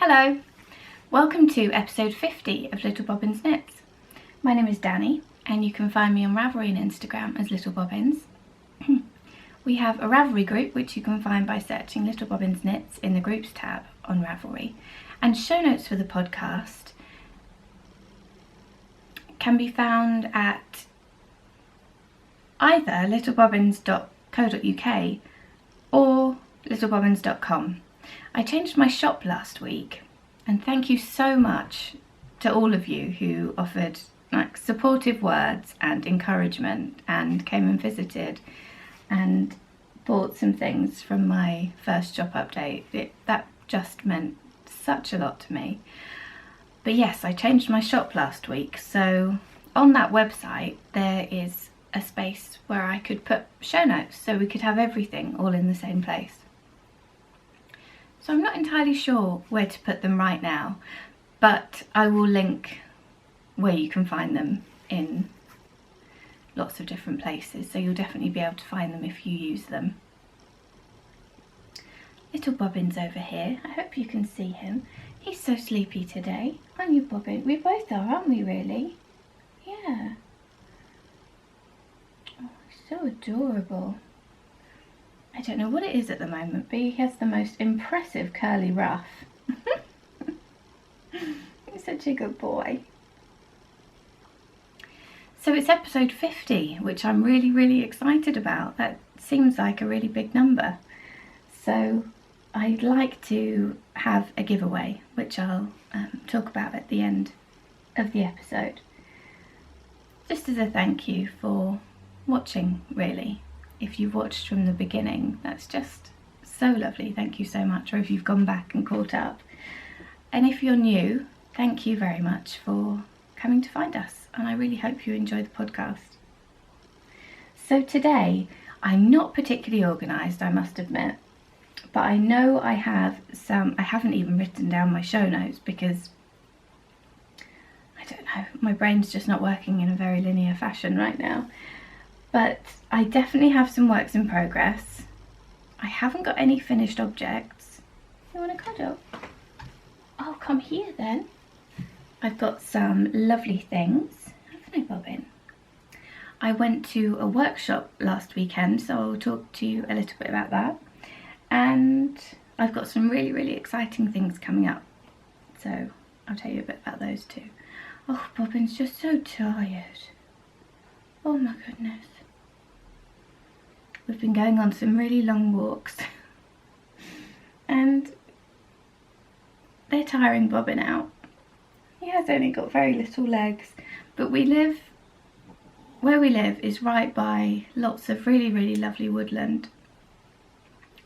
Hello, welcome to episode 50 of Little Bobbins Knits. My name is Dani and you can find me on Ravelry and Instagram as Little Bobbins. We have a Ravelry group which you can find by searching Little Bobbins Knits in the groups tab on Ravelry, and show notes for the podcast can be found at either littlebobbins.co.uk or littlebobbins.com. I changed my shop last week, and thank you so much to all of you who offered supportive words and encouragement and came and visited and bought some things from my first shop update. That just meant such a lot to me. But yes, I changed my shop last week, so on that website there is a space where I could put show notes so we could have everything all in the same place. So I'm not entirely sure where to put them right now, but I will link where you can find them in lots of different places, so you'll definitely be able to find them if you use them. Little Bobbins over here, I hope you can see him. He's so sleepy today, aren't you, Bobbin? We both are, aren't we, really? Yeah. Oh, he's so adorable. I don't know what it is at the moment, but he has the most impressive curly ruff. He's such a good boy. So it's episode 50, which I'm really excited about. That seems like a really big number. So I'd like to have a giveaway, which I'll talk about at the end of the episode. Just as a thank you for watching, really. If you've watched from the beginning, that's just so lovely. Thank you so much. Or if you've gone back and caught up. And if you're new, thank you very much for coming to find us. And I really hope you enjoy the podcast. So today, I'm not particularly organised, I must admit. But I know I have some, I haven't even written down my show notes because, I don't know, my brain's just not working in a very linear fashion right now. But I definitely have some works in progress. I haven't got any finished objects. You want to cuddle? Oh, come here then. I've got some lovely things, haven't I, Bobbin? I went to a workshop last weekend, so I'll talk to you a little bit about that. And I've got some really exciting things coming up. So I'll tell you a bit about those too. Oh, Bobbin's just so tired. Oh my goodness. We've been going on some really long walks and they're tiring Bobbin out. He has only got very little legs, but where we live is right by lots of really lovely woodland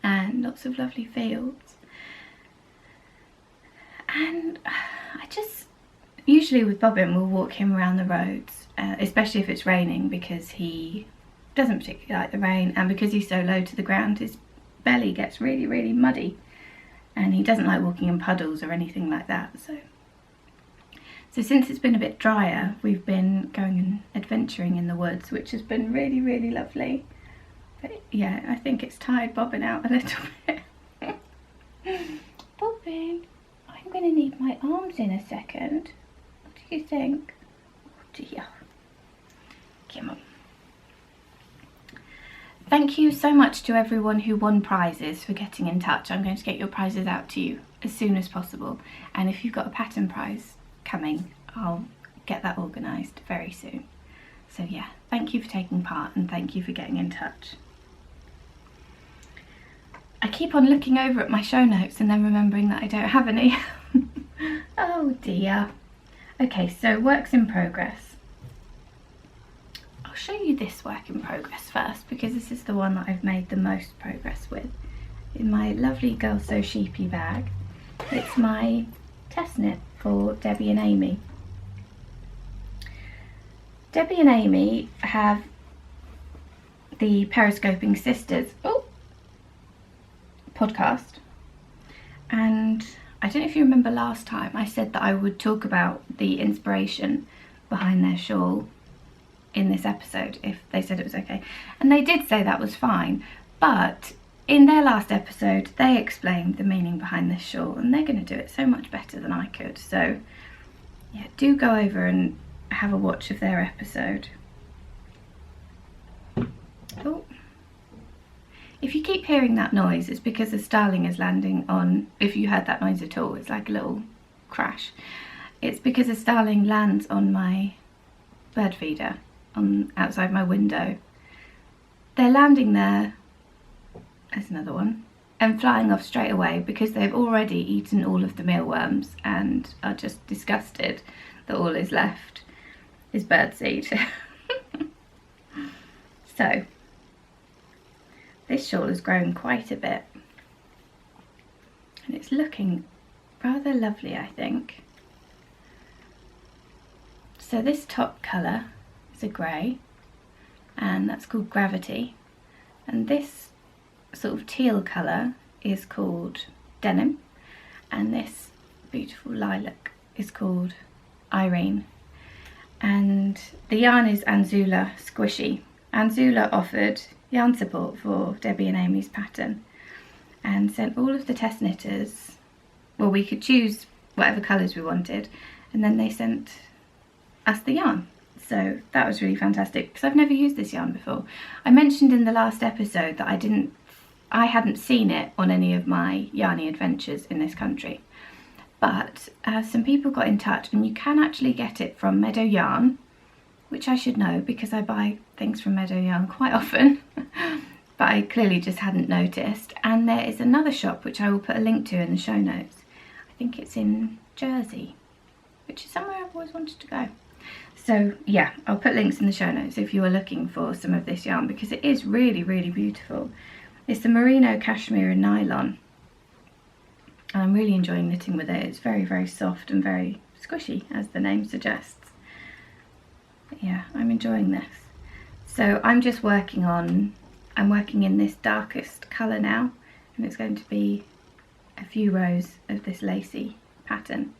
and lots of lovely fields. And usually with Bobbin we'll walk him around the roads, especially if it's raining, because he doesn't particularly like the rain, and because he's so low to the ground his belly gets really muddy and he doesn't like walking in puddles or anything like that. So since it's been a bit drier, we've been going and adventuring in the woods, which has been really lovely. But yeah, I think it's tired Bobbin out a little bit. Bobbin, I'm going to need my arms in a second. What do you think? Oh dear. Come on. Thank you so much to everyone who won prizes for getting in touch. I'm going to get your prizes out to you as soon as possible. And if you've got a pattern prize coming, I'll get that organised very soon. So yeah, thank you for taking part and thank you for getting in touch. I keep on looking over at my show notes and then remembering that I don't have any. Oh dear. Okay, so works in progress. I'll show you this work in progress first, because this is the one that I've made the most progress with. In my lovely Girl So Sheepy bag. It's my test knit for Debbie and Amy. Debbie and Amy have the Periscoping Sisters podcast, and I don't know if you remember last time I said that I would talk about the inspiration behind their shawl in this episode if they said it was okay, and they did say that was fine, but in their last episode they explained the meaning behind this shawl, and they're going to do it so much better than I could. So yeah, do go over and have a watch of their episode. Oh, if you keep hearing that noise, it's because the starling is landing on, if you heard that noise at all, it's like a little crash. It's because a starling lands on my bird feeder on outside my window. They're landing there, there's another one, and flying off straight away because they've already eaten all of the mealworms and are just disgusted that all is left is birdseed. So this shawl has grown quite a bit and it's looking rather lovely, I think. So this top colour is a grey, and that's called Gravity, and this sort of teal colour is called Denim, and this beautiful lilac is called Irene, and the yarn is Anzula Squishy. Anzula offered yarn support for Debbie and Amy's pattern and sent all of the test knitters, well, we could choose whatever colours we wanted, and then they sent us the yarn. So that was really fantastic because I've never used this yarn before. I mentioned in the last episode that I hadn't seen it on any of my yarny adventures in this country, but some people got in touch, and you can actually get it from Meadow Yarn, which I should know because I buy things from Meadow Yarn quite often, but I clearly just hadn't noticed. And there is another shop which I will put a link to in the show notes. I think it's in Jersey, which is somewhere I've always wanted to go. So yeah, I'll put links in the show notes if you are looking for some of this yarn, because it is really, really beautiful. It's the merino, cashmere and nylon, and I'm really enjoying knitting with it. It's very, very soft and very squishy, as the name suggests. But yeah, I'm enjoying this. So I'm just working in this darkest colour now, and it's going to be a few rows of this lacy pattern.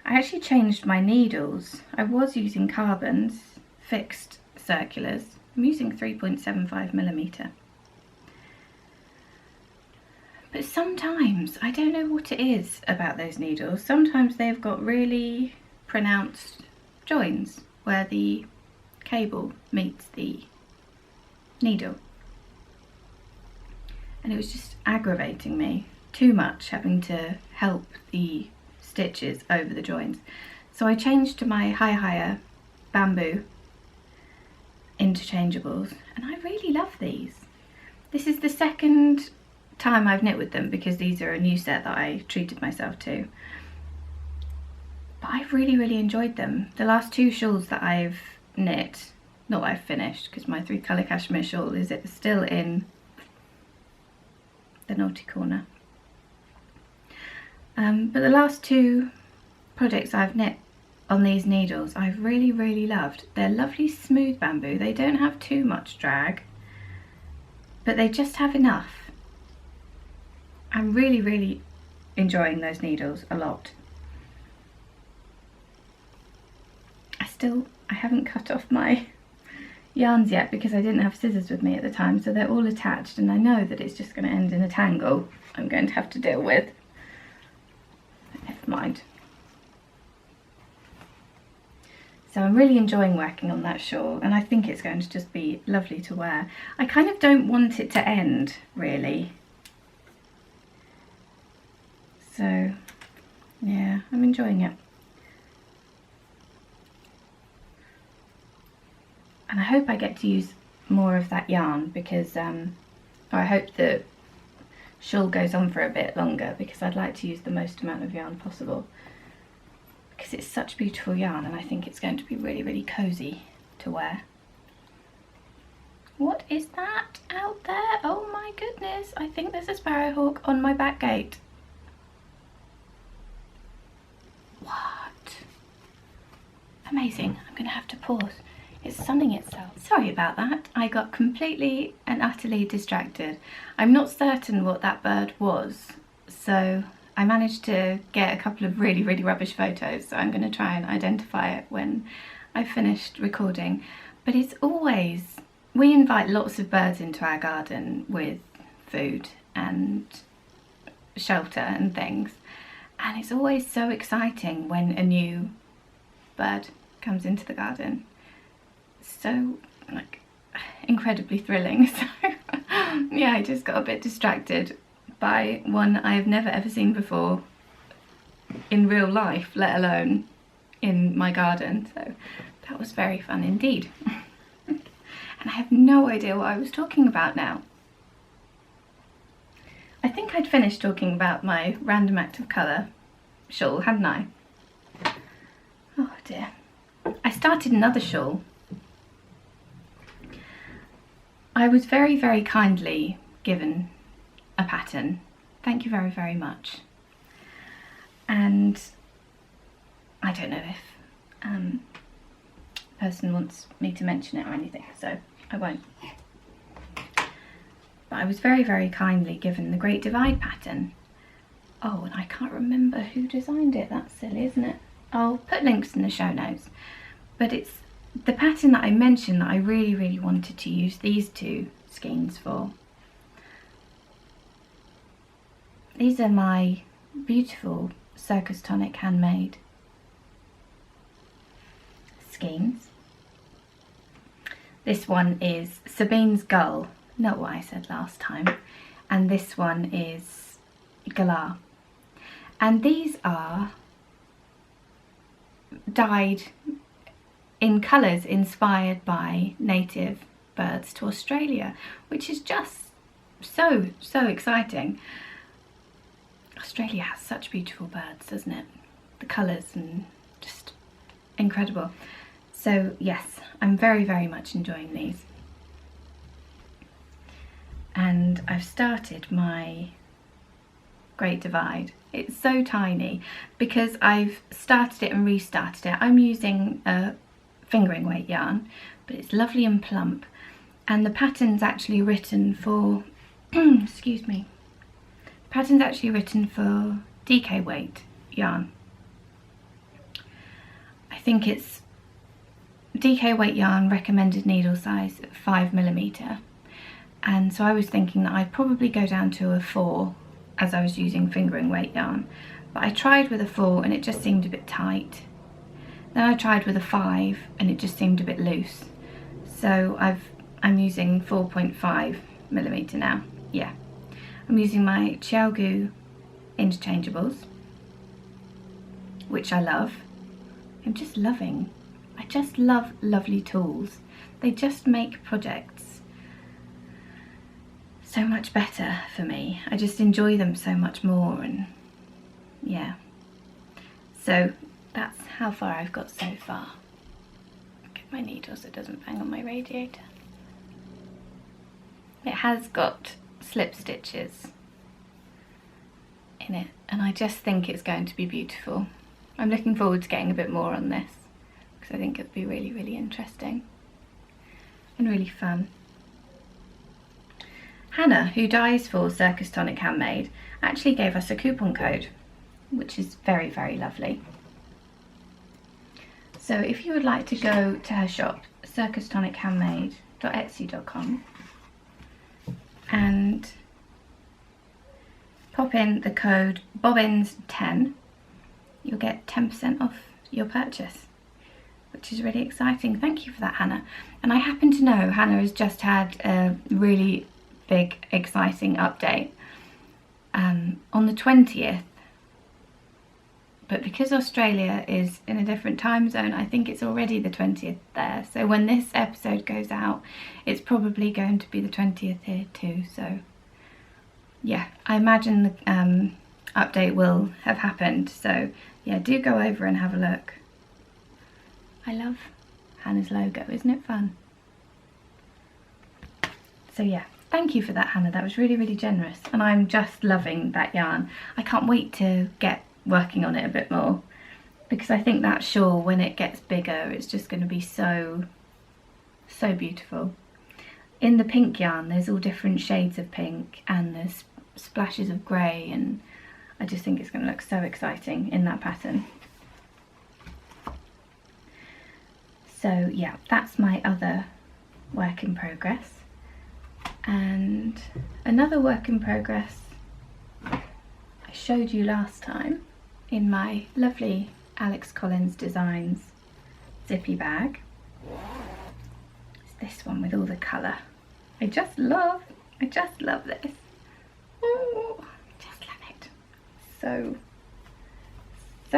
I actually changed my needles. I was using carbons, fixed circulars. I'm using 3.75mm. But sometimes, I don't know what it is about those needles, sometimes they've got really pronounced joins where the cable meets the needle. And it was just aggravating me too much, having to help the stitches over the joins. So I changed to my higher bamboo interchangeables, and I really love these. This is the second time I've knit with them because these are a new set that I treated myself to. But I've really, really enjoyed them. The last two shawls that I've knit, not I've finished, because my 3-colour cashmere shawl is still in the naughty corner. But the last two projects I've knit on these needles I've really, really loved. They're lovely smooth bamboo. They don't have too much drag, but they just have enough. I'm really, really enjoying those needles a lot. I haven't cut off my yarns yet because I didn't have scissors with me at the time, so they're all attached, and I know that it's just going to end in a tangle I'm going to have to deal with. But never mind. So I'm really enjoying working on that shawl, and I think it's going to just be lovely to wear. I kind of don't want it to end, really. So yeah, I'm enjoying it. And I hope I get to use more of that yarn because, or I hope the shawl goes on for a bit longer because I'd like to use the most amount of yarn possible. Because it's such beautiful yarn, and I think it's going to be really, really cosy to wear. What is that out there? Oh my goodness, I think there's a sparrowhawk on my back gate. What? Amazing. I'm going to have to pause. It's sunning itself. Sorry about that. I got completely and utterly distracted. I'm not certain what that bird was, so I managed to get a couple of really, really rubbish photos, so I'm going to try and identify it when I've finished recording. But it's always we invite lots of birds into our garden with food and shelter and things, and it's always so exciting when a new bird comes into the garden. So like incredibly thrilling. So yeah, I just got a bit distracted by one I have never ever seen before in real life, let alone in my garden. So that was very fun indeed. And I have no idea what I was talking about now. I think I'd finished talking about my random act of colour shawl, hadn't I? Oh dear. I started another shawl. I was very, very kindly given a pattern. Thank you very, very much. And I don't know if the person wants me to mention it or anything, so I won't. But I was very, very kindly given the Great Divide pattern. Oh, and I can't remember who designed it. That's silly, isn't it? I'll put links in the show notes. But it's the pattern that I mentioned that I really, really wanted to use these two skeins for. These are my beautiful Circus Tonic handmade skeins. This one is Sabine's Gull, not what I said last time, and this one is Galah. And these are dyed in colours inspired by native birds to Australia, which is just so exciting. Australia has such beautiful birds, doesn't it? The colours and just incredible. So yes, I'm very, very much enjoying these. And I've started my Great Divide. It's so tiny because I've started it and restarted it. I'm using a fingering weight yarn, but it's lovely and plump, and the pattern's actually written for excuse me, the pattern's actually written for DK weight yarn. I think it's DK weight yarn, recommended needle size 5mm, and so I was thinking that I'd probably go down to a 4 as I was using fingering weight yarn, but I tried with a 4 and it just seemed a bit tight. Then I tried with a 5 and it just seemed a bit loose. So I'm using 4.5mm now. Yeah. I'm using my Xiaogu interchangeables, which I love. I'm just loving. I just love lovely tools. They just make projects so much better for me. I just enjoy them so much more, and yeah. So that's how far I've got so far. Get my needle so it doesn't bang on my radiator. It has got slip stitches in it, and I just think it's going to be beautiful. I'm looking forward to getting a bit more on this because I think it'll be really, really interesting and really fun. Hannah, who dyes for Circus Tonic Handmade, actually gave us a coupon code, which is very, very lovely. So if you would like to go to her shop, circustonichahandmade.etsy.com, and pop in the code bobbins10, you'll get 10% off your purchase, which is really exciting. Thank you for that, Hannah. And I happen to know Hannah has just had a really big, exciting update on the 20th. But because Australia is in a different time zone, I think it's already the 20th there. So when this episode goes out, it's probably going to be the 20th here too. So yeah, I imagine the update will have happened. So yeah, do go over and have a look. I love Hannah's logo, isn't it fun? So yeah, thank you for that, Hannah. That was really, really generous. And I'm just loving that yarn. I can't wait to get working on it a bit more, because I think that shawl, when it gets bigger, it's just going to be so beautiful. In the pink yarn there's all different shades of pink and there's splashes of grey, and I just think it's going to look so exciting in that pattern. So yeah, that's my other work in progress, and another work in progress I showed you last time in my lovely Alex Collins Designs zippy bag. It's this one with all the colour. I just love this. Ooh, just love it. So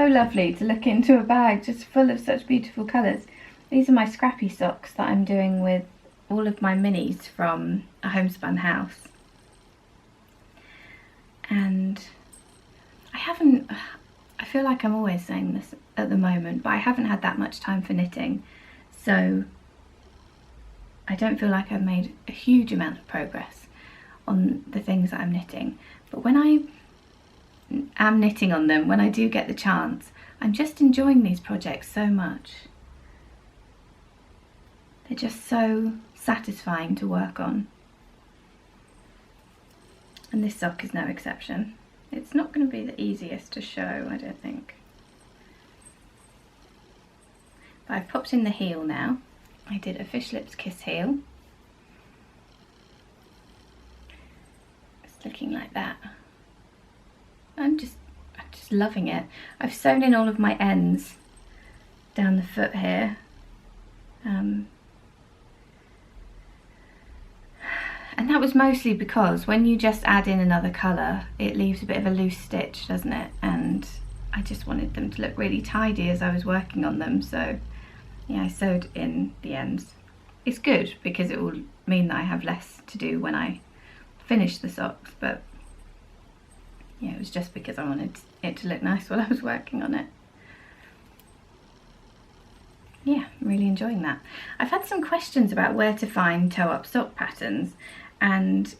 lovely to look into a bag just full of such beautiful colours. These are my Scrappy socks that I'm doing with all of my minis from a homespun house. And I feel like I'm always saying this at the moment, but I haven't had that much time for knitting, so I don't feel like I've made a huge amount of progress on the things that I'm knitting. But when I am knitting on them, when I do get the chance, I'm just enjoying these projects so much. They're just so satisfying to work on. And this sock is no exception. It's not going to be the easiest to show, I don't think. But I've popped in the heel now. I did a fish lips kiss heel. It's looking like that. I'm just loving it. I've sewn in all of my ends down the foot here. And that was mostly because when you just add in another colour, it leaves a bit of a loose stitch, doesn't it? And I just wanted them to look really tidy as I was working on them, so yeah, I sewed in the ends. It's good because it will mean that I have less to do when I finish the socks, but yeah, it was just because I wanted it to look nice while I was working on it. Yeah, I'm really enjoying that. I've had some questions about where to find toe-up sock patterns, and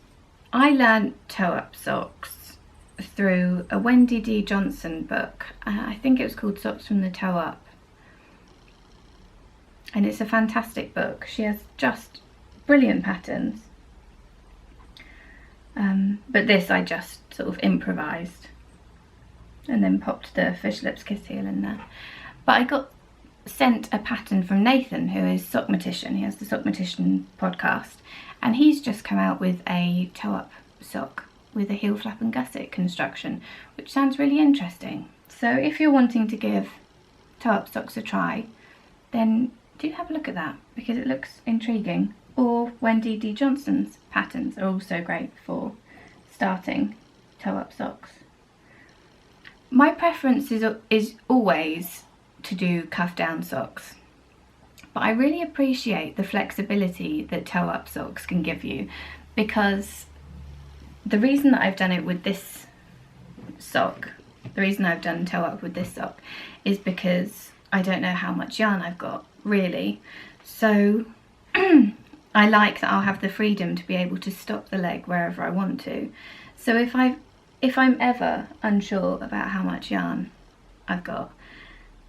I learned toe-up socks through a Wendy D. Johnson book. I think it was called Socks from the Toe Up. And it's a fantastic book. She has just brilliant patterns. But this I just sort of improvised and then popped the fish lips kiss heel in there. But I got sent a pattern from Nathan, who is Sockmatician. He has the Sockmatician podcast, and he's just come out with a toe-up sock with a heel flap and gusset construction, which sounds really interesting. So if you're wanting to give toe-up socks a try, then do have a look at that because it looks intriguing. Or Wendy D. Johnson's patterns are also great for starting toe-up socks. My preference is always to do cuff down socks, but I really appreciate the flexibility that toe-up socks can give you, because the reason that I've done it with this sock, the reason I've done toe-up with this sock is because I don't know how much yarn I've got really, so I like that I'll have the freedom to be able to stop the leg wherever I want to. So if I'm ever unsure about how much yarn I've got,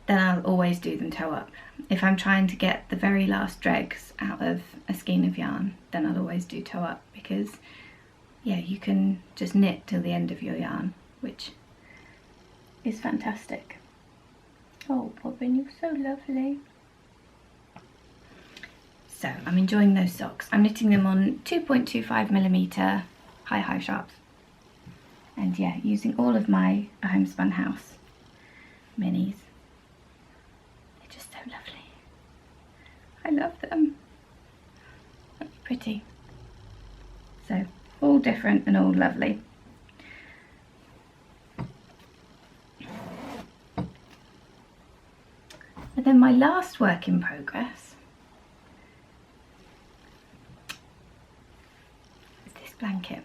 then I'll always do them toe up. If I'm trying to get the very last dregs out of a skein of yarn, then I'll always do toe up, because yeah, you can just knit till the end of your yarn, which is fantastic. Oh, Bobbin, you're so lovely. So I'm enjoying those socks. I'm knitting them on 2.25mm high sharps. And yeah, using all of my homespun house minis. They're just so lovely. I love them. That's pretty. So all different and all lovely. And then my last work in progress is this blanket.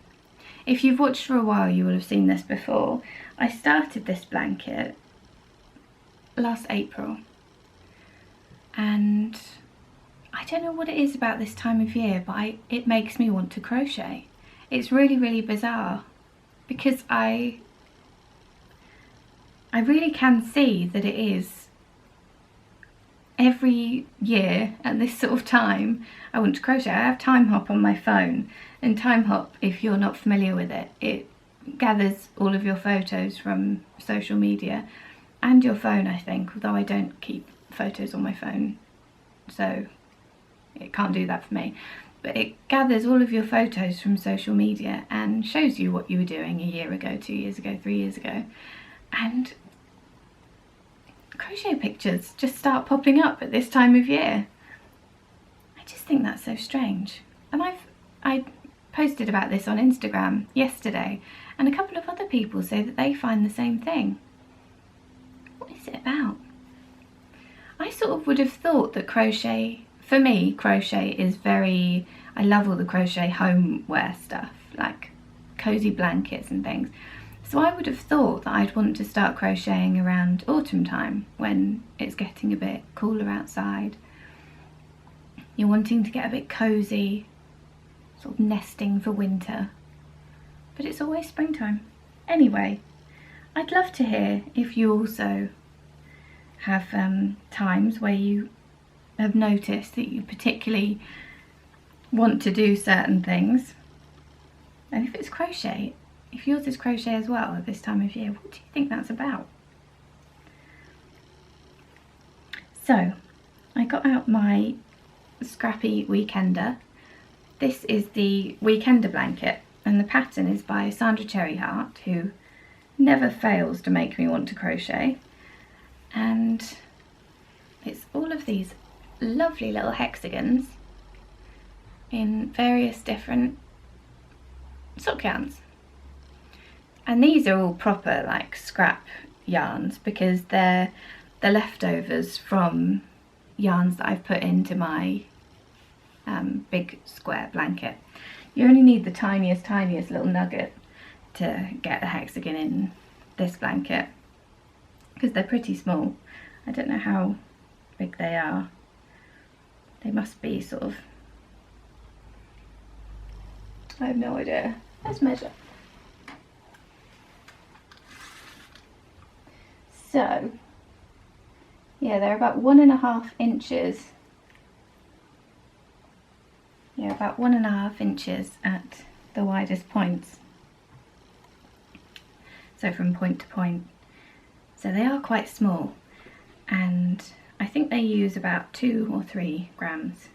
If you've watched for a while, you will have seen this before. I started this blanket last April, and I don't know what it is about this time of year, but it makes me want to crochet. It's really, really bizarre, because I really can see that it is every year at this sort of time I want to crochet. I have Time Hop on my phone, and Time Hop, if you're not familiar with it, it gathers all of your photos from social media and your phone, I think, although I don't keep photos on my phone, so it can't do that for me. But it gathers all of your photos from social media and shows you what you were doing a year ago, 2 years ago, 3 years ago. And crochet pictures just start popping up at this time of year. I just think that's so strange. And I posted about this on Instagram yesterday, and a couple of other people say that they find the same thing. What is it about? I sort of would have thought that crochet, for me, crochet is very, I love all the crochet homeware stuff, like cozy blankets and things. So I would have thought that I'd want to start crocheting around autumn time when it's getting a bit cooler outside. You're wanting to get a bit cozy, sort of nesting for winter. But it's always springtime. Anyway, I'd love to hear if you also have times where you have noticed that you particularly want to do certain things. And if it's crochet, if yours is crochet as well at this time of year, what do you think that's about? So, I got out my Scrappy Weekender. This is the Weekender blanket, and the pattern is by Sandra Cherryheart, who never fails to make me want to crochet. And it's all of these lovely little hexagons in various different sock yarns. And these are all proper like scrap yarns because they're the leftovers from yarns that I've put into my big square blanket. You only need the tiniest little nugget to get a hexagon in this blanket because they're pretty small. I don't know how big they are. They must be sort of, I have no idea. Let's measure. So, yeah, they're about 1.5 inches. Yeah, about 1.5 inches at the widest points. So from point to point. So they are quite small, and I think they use about 2 or 3 grams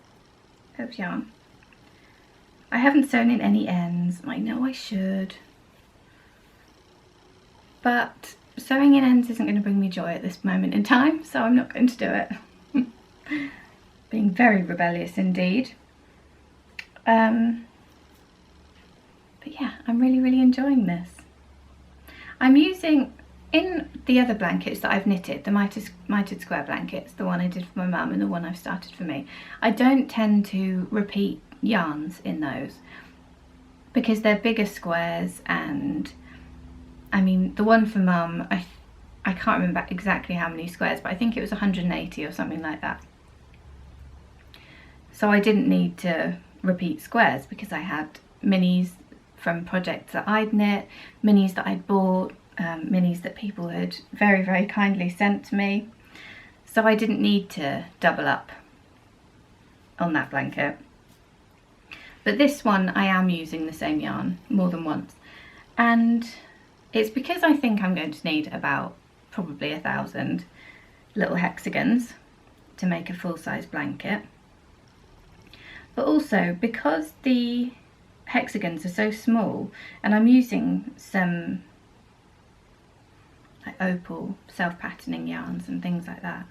of yarn. I haven't sewn in any ends. I know I should, but sewing in ends isn't going to bring me joy at this moment in time, so I'm not going to do it. Being very rebellious indeed. But yeah, I'm really enjoying this. I'm using, in the other blankets that I've knitted, the mitered square blankets, the one I did for my mum and the one I've started for me, I don't tend to repeat yarns in those because they're bigger squares, and I mean the one for mum, I can't remember exactly how many squares, but I think it was 180 or something like that. So I didn't need to repeat squares because I had minis from projects that I'd knit, minis that I'd bought, minis that people had very kindly sent to me. So I didn't need to double up on that blanket. But this one I am using the same yarn more than once, and it's because I think I'm going to need about probably 1,000 little hexagons to make a full-size blanket. But also because the hexagons are so small, and I'm using some like opal self-patterning yarns and things like that,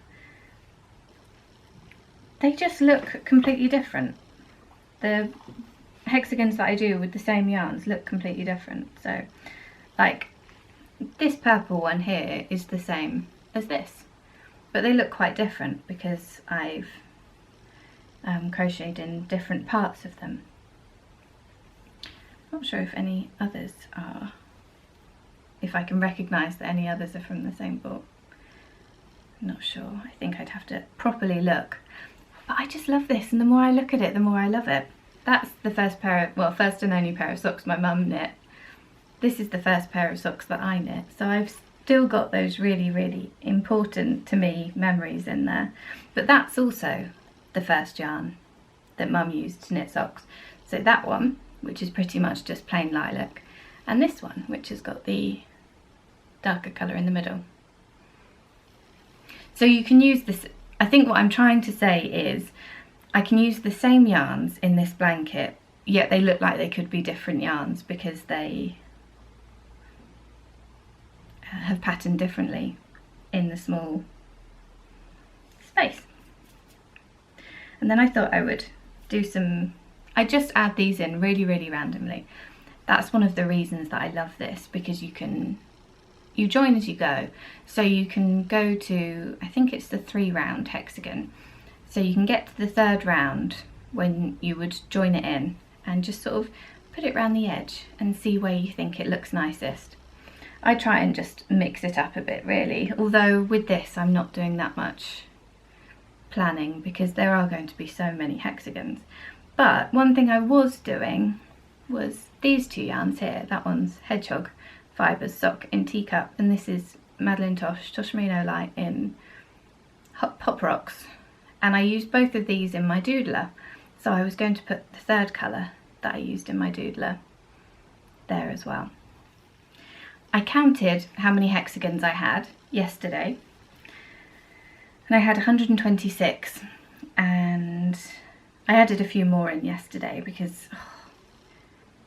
they just look completely different. The hexagons that I do with the same yarns look completely different. So like this purple one here is the same as this, but they look quite different because I've crocheted in different parts of them. Not sure if any others are, if I can recognise that any others are from the same book. Not sure. I think I'd have to properly look. But I just love this, and the more I look at it, the more I love it. That's the first pair of, well, first and only pair of socks my mum knit. This is the first pair of socks that I knit. So I've still got those really important to me memories in there. But that's also the first yarn that mum used to knit socks. So that one, which is pretty much just plain lilac, and this one, which has got the darker colour in the middle. So you can use this. I think what I'm trying to say is I can use the same yarns in this blanket, yet they look like they could be different yarns because they have patterned differently in the small space. And then I thought I would do some, I just add these in really, really randomly. That's one of the reasons that I love this, because you join as you go. So you can go to, I think it's the 3-round hexagon. So you can get to the 3rd round when you would join it in and just sort of put it around the edge and see where you think it looks nicest. I try and just mix it up a bit really, although with this I'm not doing that much planning because there are going to be so many hexagons. But one thing I was doing was these 2 yarns here. That one's Hedgehog Fibres Sock in Teacup, and this is Madeline Tosh Merino Light in Pop Rocks. And I used both of these in my doodler, so I was going to put the 3rd colour that I used in my doodler there as well. I counted how many hexagons I had yesterday, and I had 126, and I added a few more in yesterday because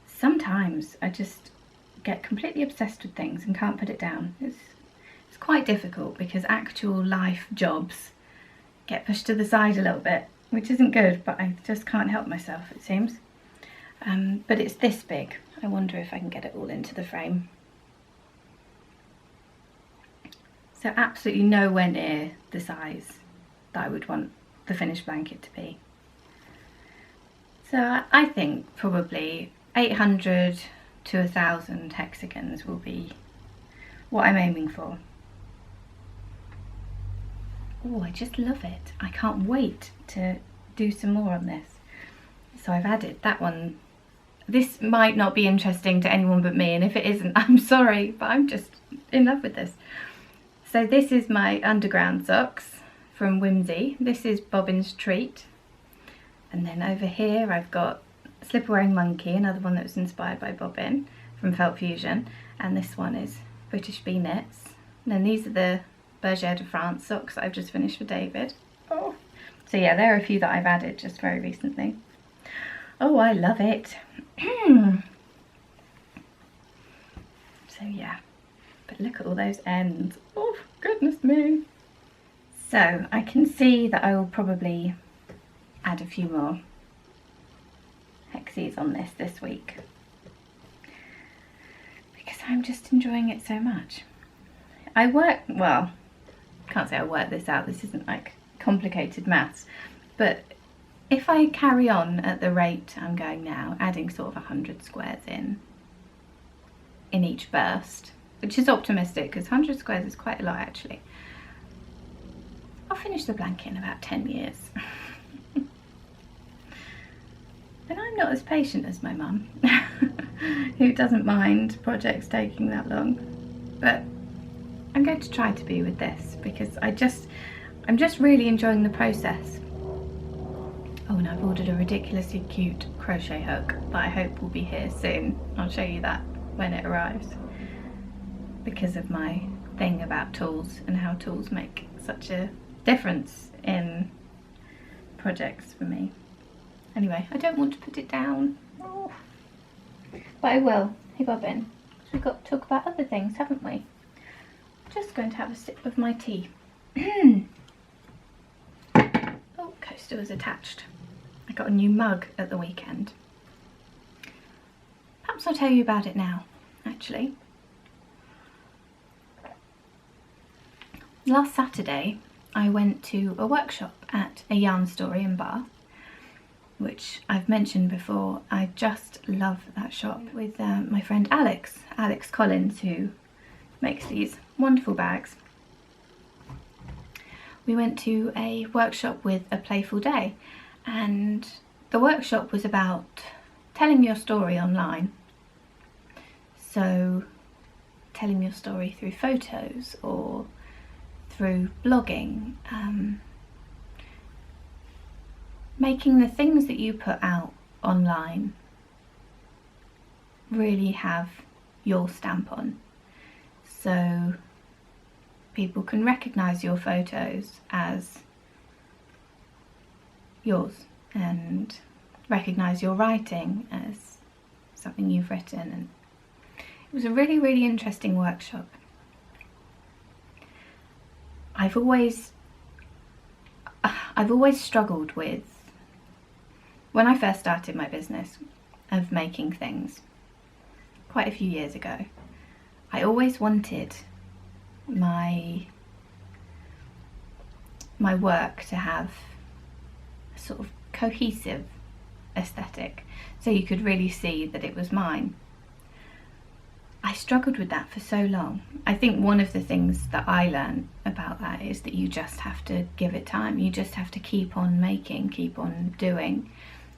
sometimes I just get completely obsessed with things and can't put it down. It's quite difficult because actual life jobs get pushed to the side a little bit, which isn't good, but I just can't help myself, it seems. But it's this big. I wonder if I can get it all into the frame. So absolutely nowhere near the size that I would want the finished blanket to be. So I think probably 800 to 1,000 hexagons will be what I'm aiming for. Oh, I just love it. I can't wait to do some more on this. So I've added that one. This might not be interesting to anyone but me, and if it isn't, I'm sorry, but I'm just in love with this. So this is my underground socks from Whimsy. This is Bobbins Treat. And then over here I've got Slipper Wearing Monkey, another one that was inspired by Bobbin from Felt Fusion. And this one is British Bee Knits. And then these are the Bergère de France socks that I've just finished for David. Oh. So yeah, there are a few that I've added just very recently. Oh, I love it. So yeah, but look at all those ends. Oh, goodness me. So I can see that I will probably add a few more hexies on this week because I'm just enjoying it so much. Well, can't say I worked this out, this isn't like complicated maths, but if I carry on at the rate I'm going now, adding sort of 100 squares in each burst, which is optimistic because 100 squares is quite a lot actually, I'll finish the blanket in about 10 years. And I'm not as patient as my mum, who doesn't mind projects taking that long, but I'm going to try to be with this because I'm just really enjoying the process. Oh, and I've ordered a ridiculously cute crochet hook that I hope will be here soon. I'll show you that when it arrives, because of my thing about tools and how tools make such a difference in projects for me. Anyway, I don't want to put it down. Oh. But I will. Hey Bobbin, we've got to talk about other things, haven't we? Just going to have a sip of my tea. Oh, coaster was attached. I got a new mug at the weekend. Perhaps I'll tell you about it now, actually. Last Saturday I went to a workshop at a yarn store in Bath, which I've mentioned before. I just love that shop, with my friend Alex Collins, who makes these wonderful bags. We went to a workshop with a playful day, and the workshop was about telling your story online. So telling your story through photos or through blogging, making the things that you put out online really have your stamp on, so people can recognise your photos as yours and recognise your writing as something you've written. And it was a really, really interesting workshop. I've always struggled with, when I first started my business of making things quite a few years ago, I always wanted my work to have a sort of cohesive aesthetic, so you could really see that it was mine. I struggled with that for so long. I think one of the things that I learned about that is that you just have to give it time. You just have to keep on making, keep on doing,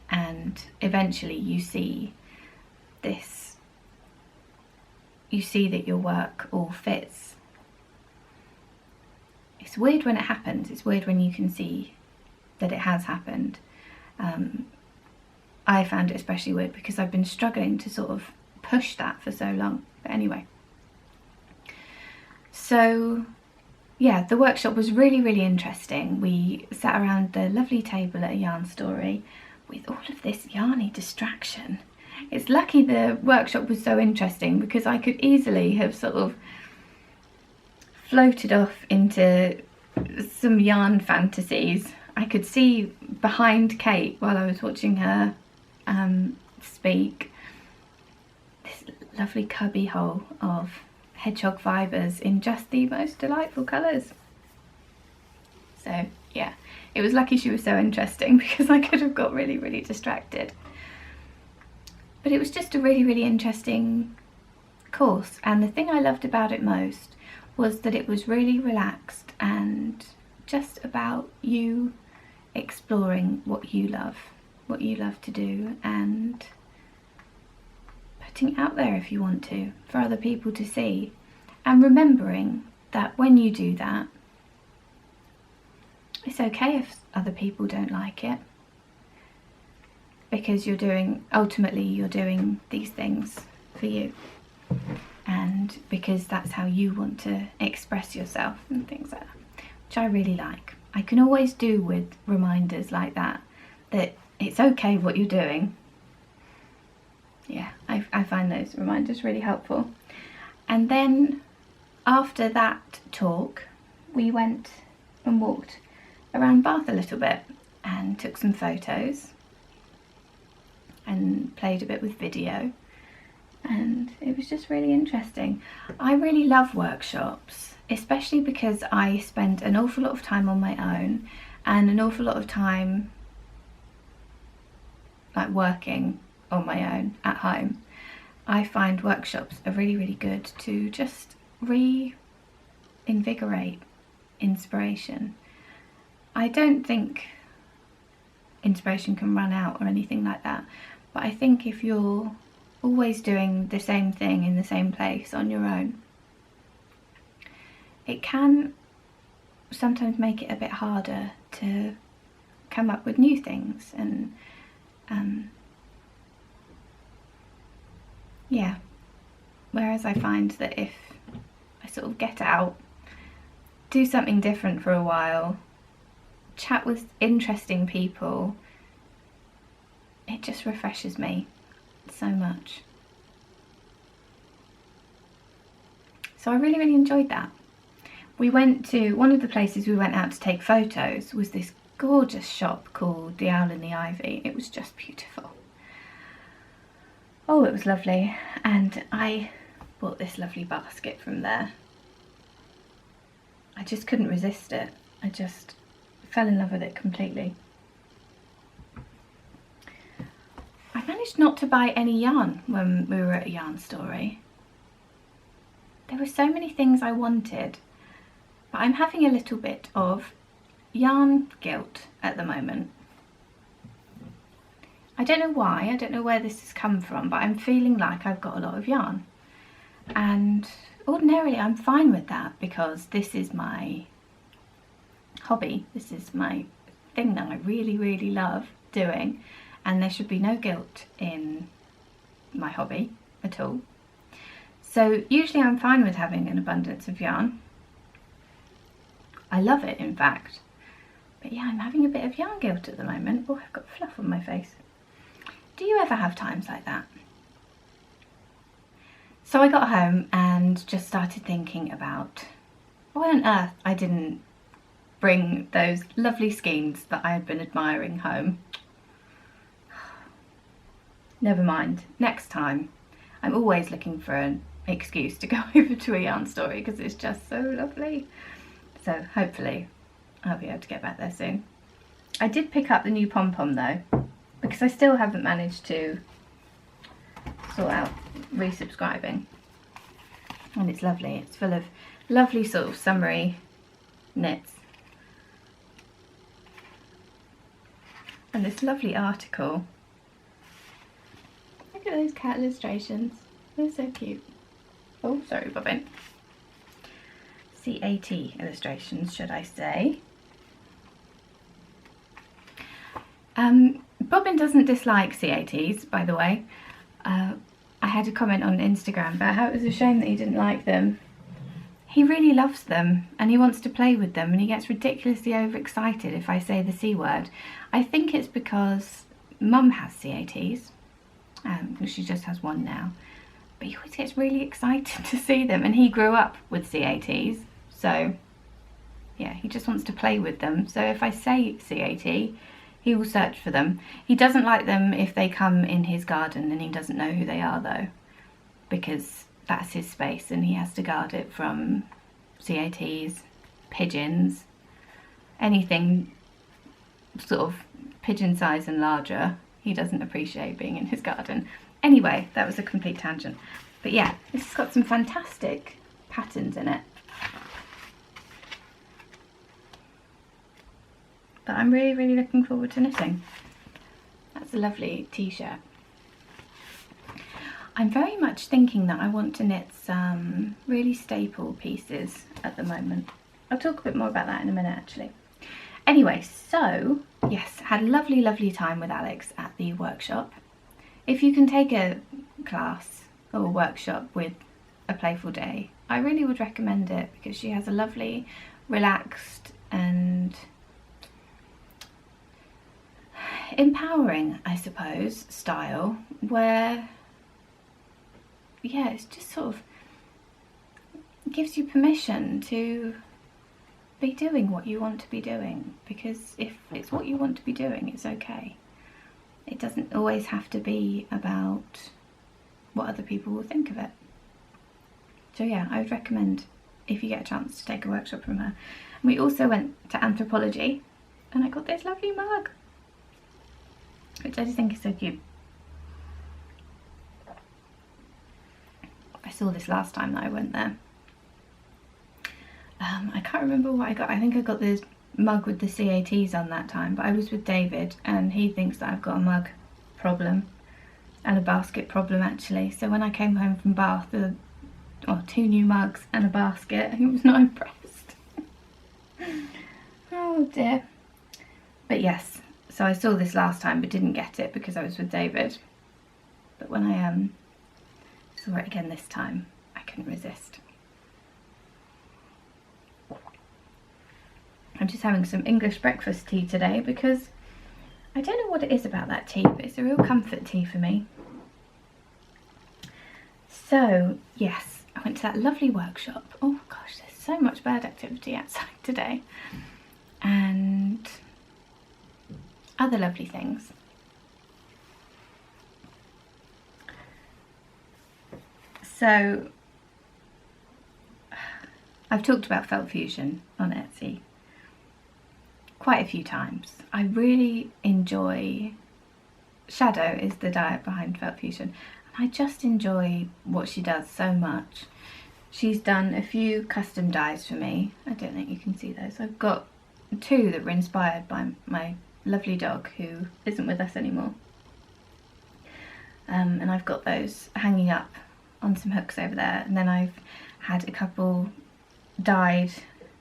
and eventually you see this, you see that your work all fits. It's weird when it happens. It's weird when you can see that it has happened. I found it especially weird because I've been struggling to sort of push that for so long. But anyway, so yeah, the workshop was really, really interesting. We sat around the lovely table at a yarn story with all of this yarny distraction. It's lucky the workshop was so interesting because I could easily have sort of floated off into some yarn fantasies. I could see behind Kate while I was watching her speak, this lovely cubby hole of hedgehog fibres in just the most delightful colours. So yeah, it was lucky she was so interesting because I could have got really, really distracted. But it was just a really, really interesting course, and the thing I loved about it most was that it was really relaxed and just about you exploring what you love to do, and putting it out there if you want to, for other people to see, and remembering that when you do that, it's okay if other people don't like it, because ultimately you're doing these things for you, and because that's how you want to express yourself and things like that, which I really like. I can always do with reminders like that it's okay what you're doing. Yeah, I find those reminders really helpful. And then after that talk, we went and walked around Bath a little bit and took some photos and played a bit with video, and it was just really interesting. I really love workshops, especially because I spend an awful lot of time on my own and an awful lot of time like working on my own at home. I find workshops are really, really good to just reinvigorate inspiration. I don't think inspiration can run out or anything like that, but I think if you're always doing the same thing in the same place on your own, it can sometimes make it a bit harder to come up with new things. And yeah, whereas I find that if I sort of get out, do something different for a while, chat with interesting people, it just refreshes me so much. So I really, really enjoyed that. We went to, one of the places we went out to take photos was this gorgeous shop called The Owl and the Ivy. It was just beautiful. Oh, it was lovely. And I bought this lovely basket from there. I just couldn't resist it. I just fell in love with it completely. I managed not to buy any yarn when we were at a yarn story. There were so many things I wanted, but I'm having a little bit of yarn guilt at the moment. I don't know why, I don't know where this has come from, but I'm feeling like I've got a lot of yarn. And ordinarily I'm fine with that because this is my hobby, this is my thing that I really, really love doing, and there should be no guilt in my hobby at all. So usually I'm fine with having an abundance of yarn. I love it, in fact. But yeah, I'm having a bit of yarn guilt at the moment. Oh, I've got fluff on my face. Do you ever have times like that? So I got home and just started thinking about why on earth I didn't bring those lovely skeins that I had been admiring home. Never mind, next time. I'm always looking for an excuse to go over to a yarn story because it's just so lovely. So hopefully I'll be able to get back there soon. I did pick up the new pom-pom though, because I still haven't managed to sort out resubscribing. And it's lovely, it's full of lovely sort of summery knits. And this lovely article. Look at those cat illustrations, they're so cute. Oh, sorry, bobbin. CAT illustrations, should I say. Bobbin doesn't dislike CATs, by the way. I had a comment on Instagram about how it was a shame that he didn't like them. He really loves them and he wants to play with them, and he gets ridiculously overexcited if I say the C word. I think it's because Mum has CATs, because she just has one now. But he always gets really excited to see them, and he grew up with CATs, so yeah, he just wants to play with them. So if I say CAT, he will search for them. He doesn't like them if they come in his garden, and he doesn't know who they are though, because that's his space and he has to guard it from CATs, pigeons, anything sort of pigeon size and larger. He doesn't appreciate being in his garden. Anyway, that was a complete tangent. But yeah, this has got some fantastic patterns in it. But I'm really, really looking forward to knitting. That's a lovely t-shirt. I'm very much thinking that I want to knit some really staple pieces at the moment. I'll talk a bit more about that in a minute actually. Anyway, so yes, had a lovely, lovely time with Alex at the workshop. If you can take a class or a workshop with a playful day, I really would recommend it because she has a lovely, relaxed and empowering, I suppose, style where, yeah, it's just sort of gives you permission to be doing what you want to be doing, because if it's what you want to be doing, it's okay. It doesn't always have to be about what other people will think of it. So yeah, I would recommend if you get a chance to take a workshop from her. And we also went to Anthropology and I got this lovely mug, which I just think is so cute. I saw this last time that I went there. I can't remember what I got. I think I got this mug with the CATs on that time, but I was with David and he thinks that I've got a mug problem and a basket problem actually. So when I came home from Bath with 2 new mugs and a basket, he was not impressed. Oh dear. But yes, so I saw this last time but didn't get it because I was with David. But when I saw it again this time, I couldn't resist. I'm just having some English breakfast tea today because I don't know what it is about that tea, but it's a real comfort tea for me. So yes, I went to that lovely workshop. Oh gosh, there's so much bird activity outside today. And other lovely things. So I've talked about Felt Fusion on Etsy quite a few times. I really enjoy, Shadow is the diet behind Felt Fusion, and I just enjoy what she does so much. She's done a few custom dies for me. I don't think you can see those. I've got 2 that were inspired by my lovely dog who isn't with us anymore. And I've got those hanging up on some hooks over there, and then I've had a couple dyed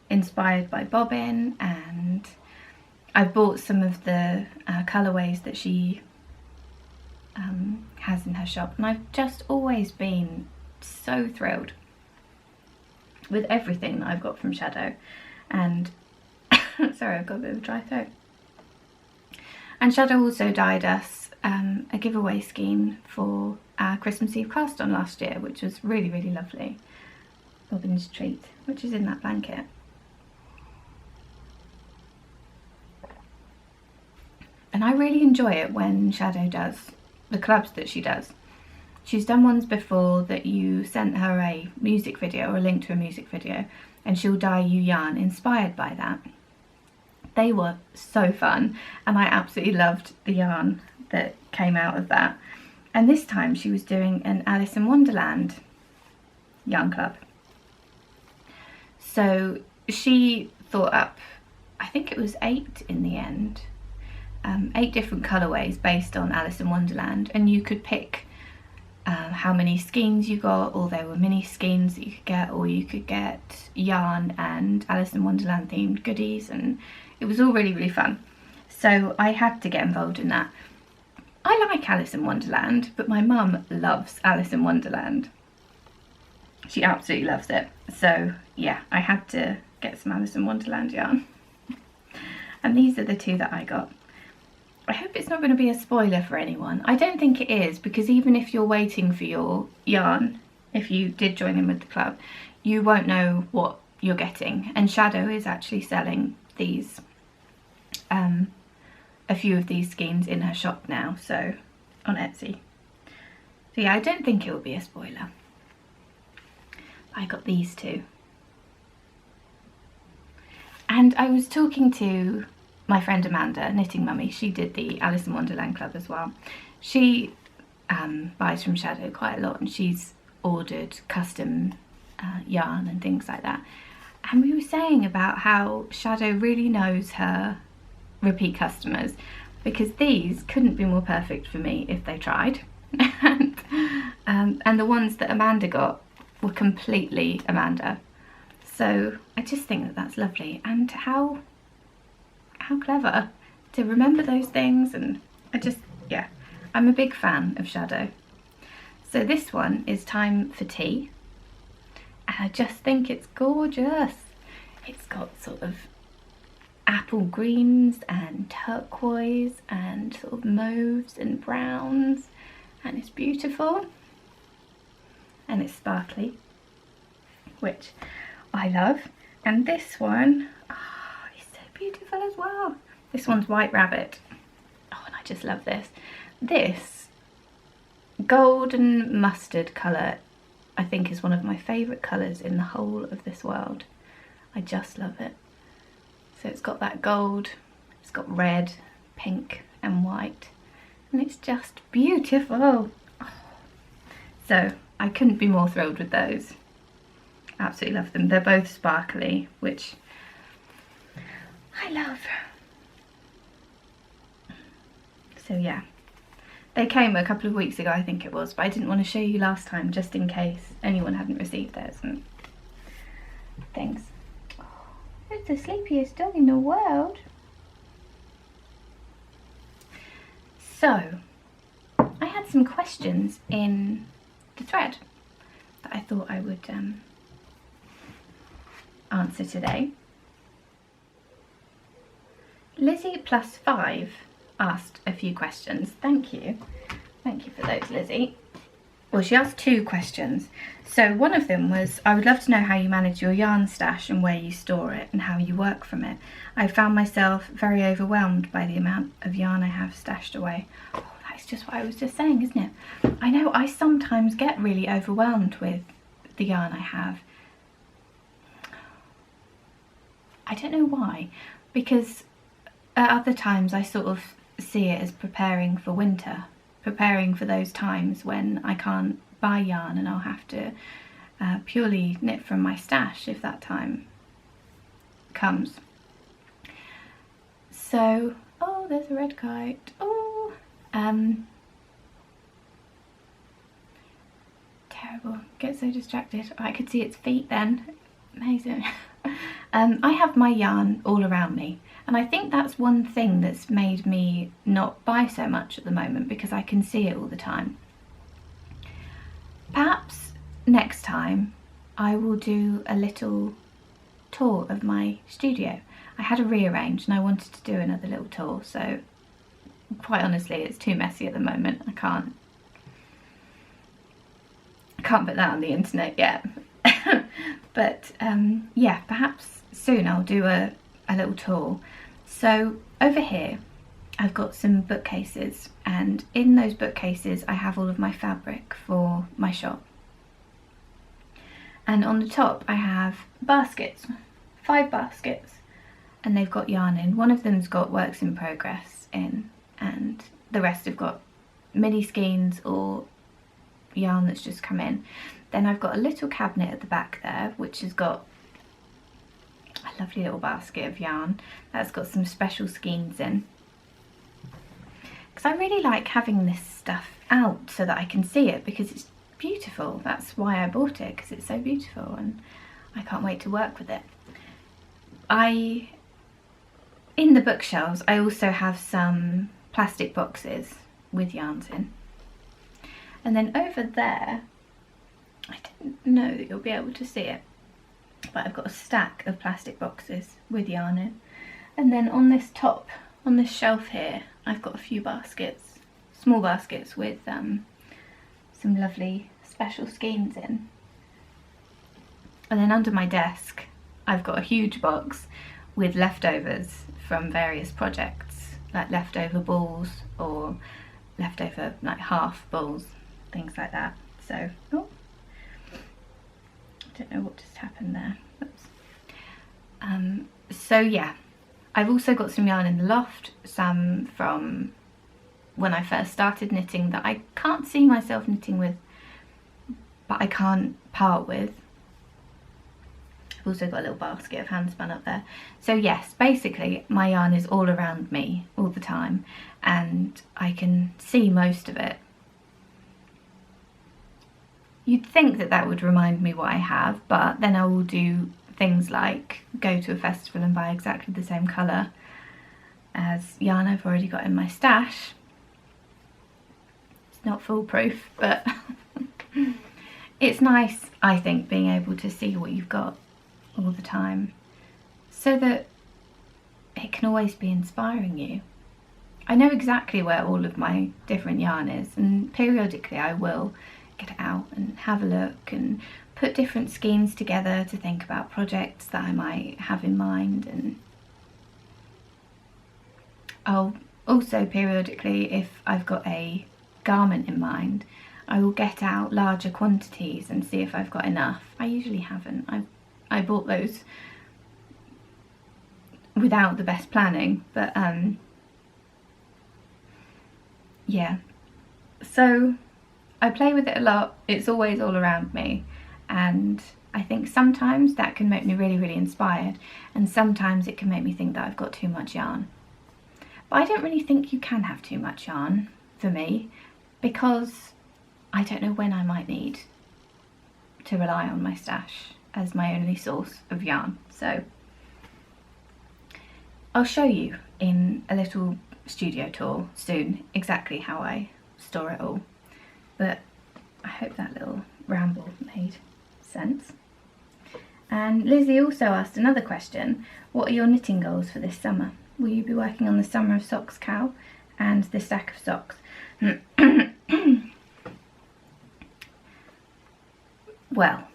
inspired by bobbin, and I've bought some of the colourways that she has in her shop, and I've just always been so thrilled with everything that I've got from Shadow. And Sorry, I've got a bit of a dry throat. And Shadow also dyed us a giveaway scheme for our Christmas Eve cast on last year, which was really, really lovely. Bobbins treat, which is in that blanket. And I really enjoy it when Shadow does the clubs that she does. She's done ones before that you sent her a music video or a link to a music video, and she'll dye you yarn inspired by that. They were so fun, and I absolutely loved the yarn that came out of that. And this time she was doing an Alice in Wonderland yarn club. So she thought up, I think it was 8 in the end, 8 different colourways based on Alice in Wonderland, and you could pick how many skeins you got, or there were mini skeins that you could get, or you could get yarn and Alice in Wonderland themed goodies, and it was all really, really fun. So I had to get involved in that. I like Alice in Wonderland, but my mum loves Alice in Wonderland. She absolutely loves it. So yeah, I had to get some Alice in Wonderland yarn. And these are the 2 that I got. I hope it's not going to be a spoiler for anyone. I don't think it is, because even if you're waiting for your yarn, if you did join in with the club, you won't know what you're getting. And Shadow is actually selling these, a few of these skeins in her shop now, so on Etsy. So yeah, I don't think it will be a spoiler. I got these 2. And I was talking to my friend Amanda, Knitting Mummy. She did the Alice in Wonderland club as well. She buys from Shadow quite a lot, and she's ordered custom yarn and things like that. And we were saying about how Shadow really knows her repeat customers, because these couldn't be more perfect for me if they tried. And the ones that Amanda got were completely Amanda. So I just think that that's lovely, and how clever to remember those things. And yeah, I'm a big fan of Shadow. So this one is Time for Tea, and I just think it's gorgeous. It's got sort of apple greens and turquoise and sort of mauves and browns, and it's beautiful, and it's sparkly, which I love. And this one, oh, it's so beautiful as well. This one's White Rabbit. Oh, and I just love this. This golden mustard colour, I think, is one of my favourite colours in the whole of this world. I just love it. So it's got that gold, it's got red, pink and white, and it's just beautiful. Oh. So I couldn't be more thrilled with those. Absolutely love them. They're both sparkly, which I love. So yeah, they came a couple of weeks ago, I think it was, but I didn't want to show you last time just in case anyone hadn't received theirs and things. It's the sleepiest dog in the world. So, I had some questions in the thread that I thought I would answer today. Lizzie+5 asked a few questions. Thank you. Thank you for those, Lizzie. Well, she asked 2 questions. So one of them was, I would love to know how you manage your yarn stash and where you store it and how you work from it. I found myself very overwhelmed by the amount of yarn I have stashed away. Oh, that's just what I was just saying, isn't it? I know I sometimes get really overwhelmed with the yarn I have. I don't know why, because at other times I sort of see it as preparing for winter. Preparing for those times when I can't buy yarn and I'll have to purely knit from my stash if that time comes. So, oh, there's a red kite. Oh, terrible. Get so distracted. I could see its feet then. Amazing. I have my yarn all around me, and I think that's one thing that's made me not buy so much at the moment, because I can see it all the time. Perhaps next time I will do a little tour of my studio. I had to rearrange and I wanted to do another little tour, so quite honestly it's too messy at the moment. I can't put that on the internet yet. But yeah, perhaps soon I'll do a little tour. So over here I've got some bookcases, and in those bookcases I have all of my fabric for my shop. And on the top I have baskets, 5 baskets, and they've got yarn in. One of them's got works in progress in, and the rest have got mini skeins or yarn that's just come in. Then I've got a little cabinet at the back there which has got a lovely little basket of yarn that's got some special skeins in, because I really like having this stuff out so that I can see it, because it's beautiful. That's why I bought it, because it's so beautiful and I can't wait to work with it. In the bookshelves I also have some plastic boxes with yarns in. And then over there, I don't know that you'll be able to see it, but I've got a stack of plastic boxes with yarn in. And then on this top, on this shelf here, I've got a few baskets, small baskets with some lovely special skeins in. And then under my desk, I've got a huge box with leftovers from various projects, like leftover balls or leftover like half balls, things like that. So, oh, I don't know what just happened there. Oops. So yeah, I've also got some yarn in the loft, some from when I first started knitting that I can't see myself knitting with, but I can't part with. I've also got a little basket of hand spun up there. So yes, basically my yarn is all around me all the time and I can see most of it. You'd think that that would remind me what I have, but then I will do things like go to a festival and buy exactly the same colour as yarn I've already got in my stash. It's not foolproof, but it's nice, I think, being able to see what you've got all the time, so that it can always be inspiring you. I know exactly where all of my different yarn is, and periodically I will get it out and have a look and put different skeins together to think about projects that I might have in mind. And I'll also periodically, if I've got a garment in mind, I will get out larger quantities and see if I've got enough. I usually haven't. I bought those without the best planning, but yeah. So I play with it a lot. It's always all around me, and I think sometimes that can make me really, really inspired, and sometimes it can make me think that I've got too much yarn. But I don't really think you can have too much yarn for me, because I don't know when I might need to rely on my stash as my only source of yarn. So I'll show you in a little studio tour soon exactly how I store it all, but I hope that little ramble made sense. And Lizzie also asked another question: what are your knitting goals for this summer? Will you be working on the Summer of Socks cowl and the stack of socks? Well,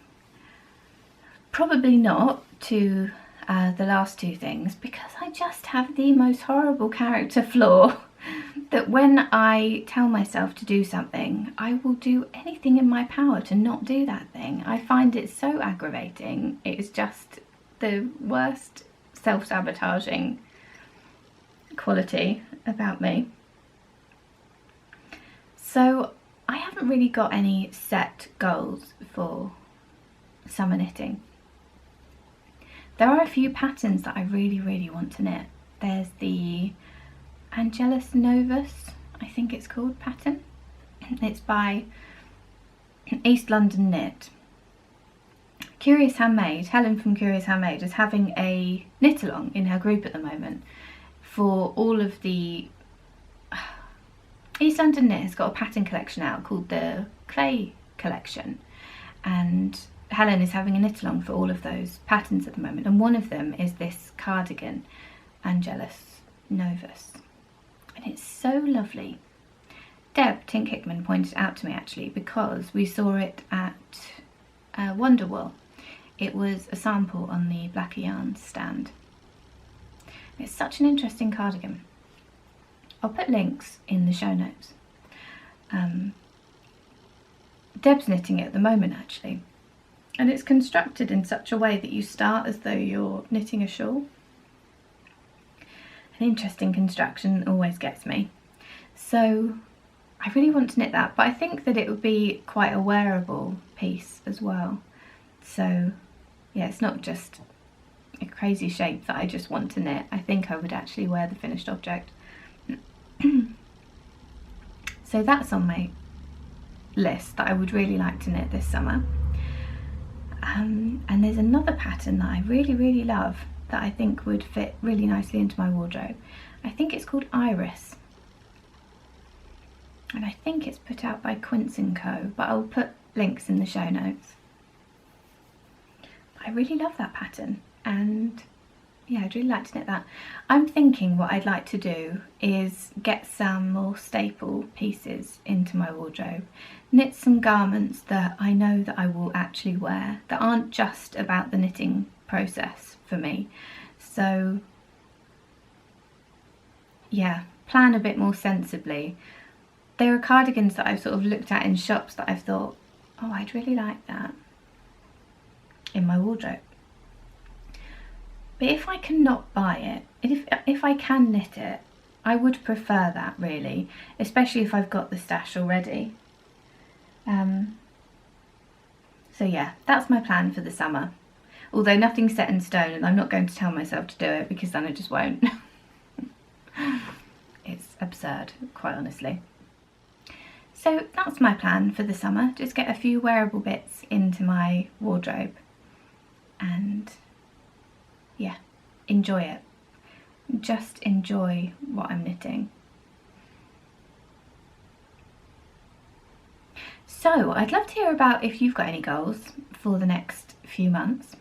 probably not to the last two things, because I just have the most horrible character flaw that when I tell myself to do something, I will do anything in my power to not do that thing. I find it so aggravating. It is just the worst self-sabotaging quality about me. So I haven't really got any set goals for summer knitting. There are a few patterns that I really, really want to knit. There's the Angelus Novus, I think it's called, pattern. It's by East London Knit. Curious Handmade, Helen from Curious Handmade, is having a knit along in her group at the moment for all of the... East London Knit has got a pattern collection out called the Clay Collection, and Helen is having a knit along for all of those patterns at the moment, and one of them is this cardigan, Angelus Novus, and it's so lovely. Deb Tink Hickman pointed it out to me actually because we saw it at Wonderwool. It was a sample on the Blacker Yarns stand. It's such an interesting cardigan. I'll put links in the show notes. Deb's knitting it at the moment actually, and it's constructed in such a way that you start as though you're knitting a shawl. An interesting construction always gets me. So I really want to knit that, but I think that it would be quite a wearable piece as well. So yeah, it's not just a crazy shape that I just want to knit. I think I would actually wear the finished object. So that's on my list that I would really like to knit this summer. And there's another pattern that I really love that I think would fit really nicely into my wardrobe. I think it's called Iris, and I think it's put out by Quince & Co, but I'll put links in the show notes. I really love that pattern, and yeah, I'd really like to knit that. I'm thinking what I'd like to do is get some more staple pieces into my wardrobe, knit some garments that I know that I will actually wear, that aren't just about the knitting process for me. So yeah, plan a bit more sensibly. There are cardigans that I've sort of looked at in shops that I've thought, oh, I'd really like that in my wardrobe. But if I cannot buy it, if I can knit it, I would prefer that really, especially if I've got the stash already. So yeah, that's my plan for the summer. Although nothing's set in stone, and I'm not going to tell myself to do it because then I just won't. It's absurd, quite honestly. So that's my plan for the summer, just get a few wearable bits into my wardrobe and yeah, enjoy it. Just enjoy what I'm knitting. So I'd love to hear about if you've got any goals for the next few months.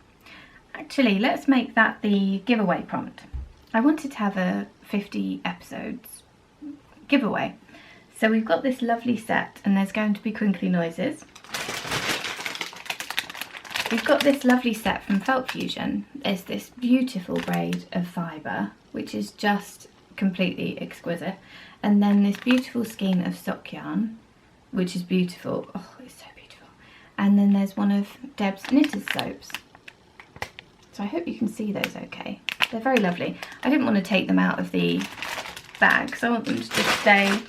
Actually, let's make that the giveaway prompt. I wanted to have a 50 episodes giveaway. So we've got this lovely set, and there's going to be crinkly noises. We've got this lovely set from Felt Fusion. There's this beautiful braid of fibre, which is just completely exquisite. And then this beautiful skein of sock yarn, which is beautiful. Oh, it's so beautiful. And then there's one of Deb's knitted soaps. So I hope you can see those okay. They're very lovely. I didn't want to take them out of the bag, so I want them to just stay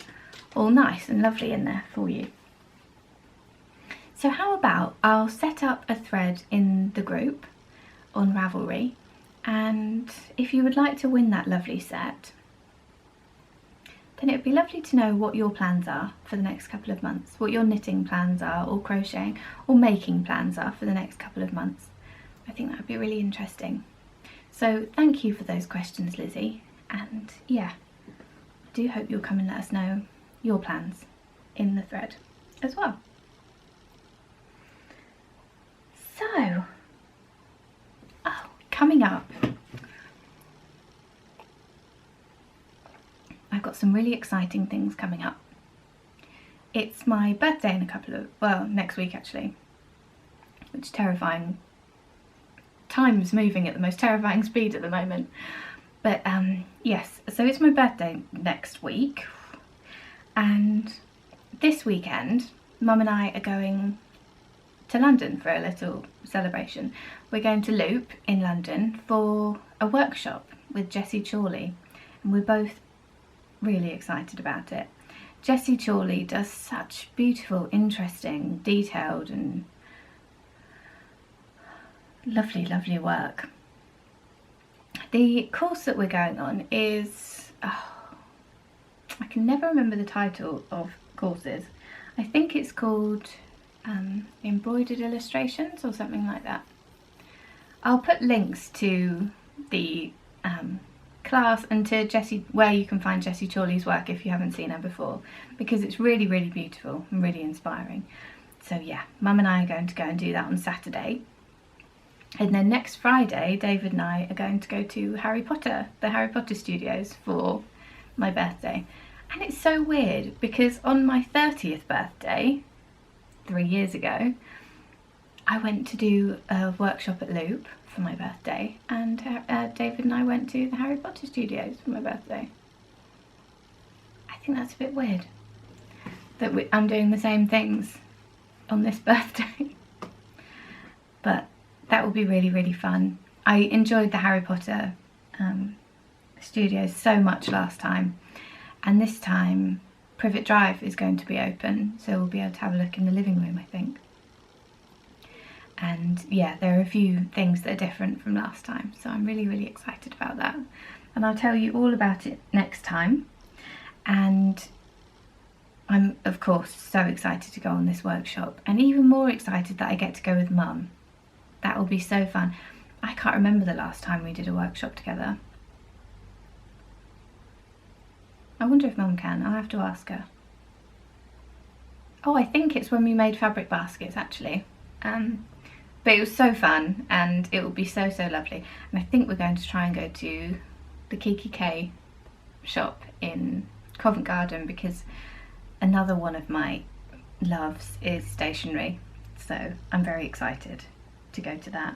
all nice and lovely in there for you. So how about I'll set up a thread in the group on Ravelry, and if you would like to win that lovely set, then it would be lovely to know what your plans are for the next couple of months, what your knitting plans are, or crocheting or making plans are for the next couple of months. I think that would be really interesting. So thank you for those questions, Lizzie, and yeah, I do hope you'll come and let us know your plans in the thread as well. So, coming up, I've got some really exciting things coming up. It's my birthday in next week actually, which is terrifying. Time's moving at the most terrifying speed at the moment. But yes, so it's my birthday next week, and this weekend Mum and I are going to London for a little celebration. We're going to Loop in London for a workshop with Jessie Chorley, and we're both really excited about it. Jessie Chorley does such beautiful, interesting, detailed and lovely work. The course that we're going on is, I can never remember the title of courses. I think it's called Embroidered Illustrations or something like that. I'll put links to the class and to Jessie, where you can find Jessie Chorley's work if you haven't seen her before, because it's really beautiful and really inspiring. So yeah, Mum and I are going to go and do that on Saturday. And then next Friday, David and I are going to go to the Harry Potter studios for my birthday. And it's so weird because on my 30th birthday, 3 years ago, I went to do a workshop at Loop for my birthday, and David and I went to the Harry Potter studios for my birthday. I think that's a bit weird that I'm doing the same things on this birthday. But that will be really, really fun. I enjoyed the Harry Potter studios so much last time, and this time Privet Drive is going to be open, so we'll be able to have a look in the living room, I think. And yeah, there are a few things that are different from last time, so I'm really, really excited about that. And I'll tell you all about it next time. And I'm, of course, so excited to go on this workshop, and even more excited that I get to go with Mum. That will be so fun. I can't remember the last time we did a workshop together. I wonder if Mum can. I'll have to ask her. Oh, I think it's when we made fabric baskets, actually. But it was so fun, and it will be so, so lovely. And I think we're going to try and go to the Kiki K shop in Covent Garden, because another one of my loves is stationery. So I'm very excited to go to that.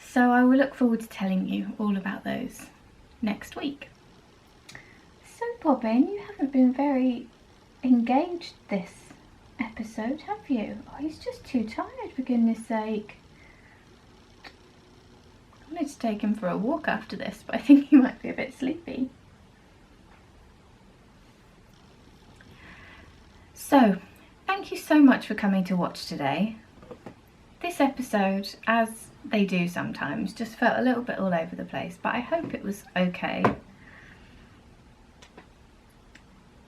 So I will look forward to telling you all about those next week. So Bobbin, you haven't been very engaged this episode, have you? Oh, he's just too tired, for goodness sake. I wanted to take him for a walk after this, but I think he might be a bit sleepy. So, thank you so much for coming to watch today. This episode, as they do sometimes, just felt a little bit all over the place, but I hope it was okay.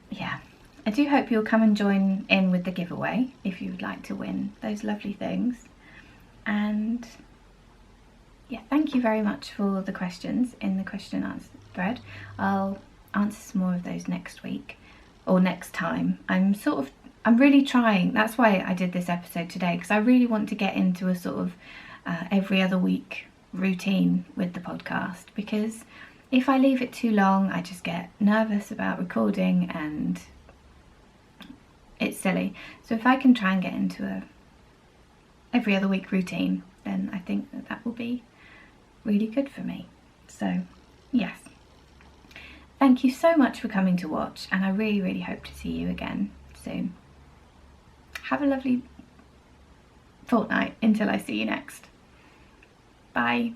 Yeah, I do hope you'll come and join in with the giveaway if you would like to win those lovely things. And yeah, thank you very much for the questions in the question and answer thread. I'll answer some more of those next week or next time. I'm really trying, that's why I did this episode today, because I really want to get into a sort of every other week routine with the podcast, because if I leave it too long I just get nervous about recording and it's silly. So if I can try and get into a every other week routine, then I think that will be really good for me. So yes, thank you so much for coming to watch, and I really, really hope to see you again soon. Have a lovely fortnight until I see you next. Bye.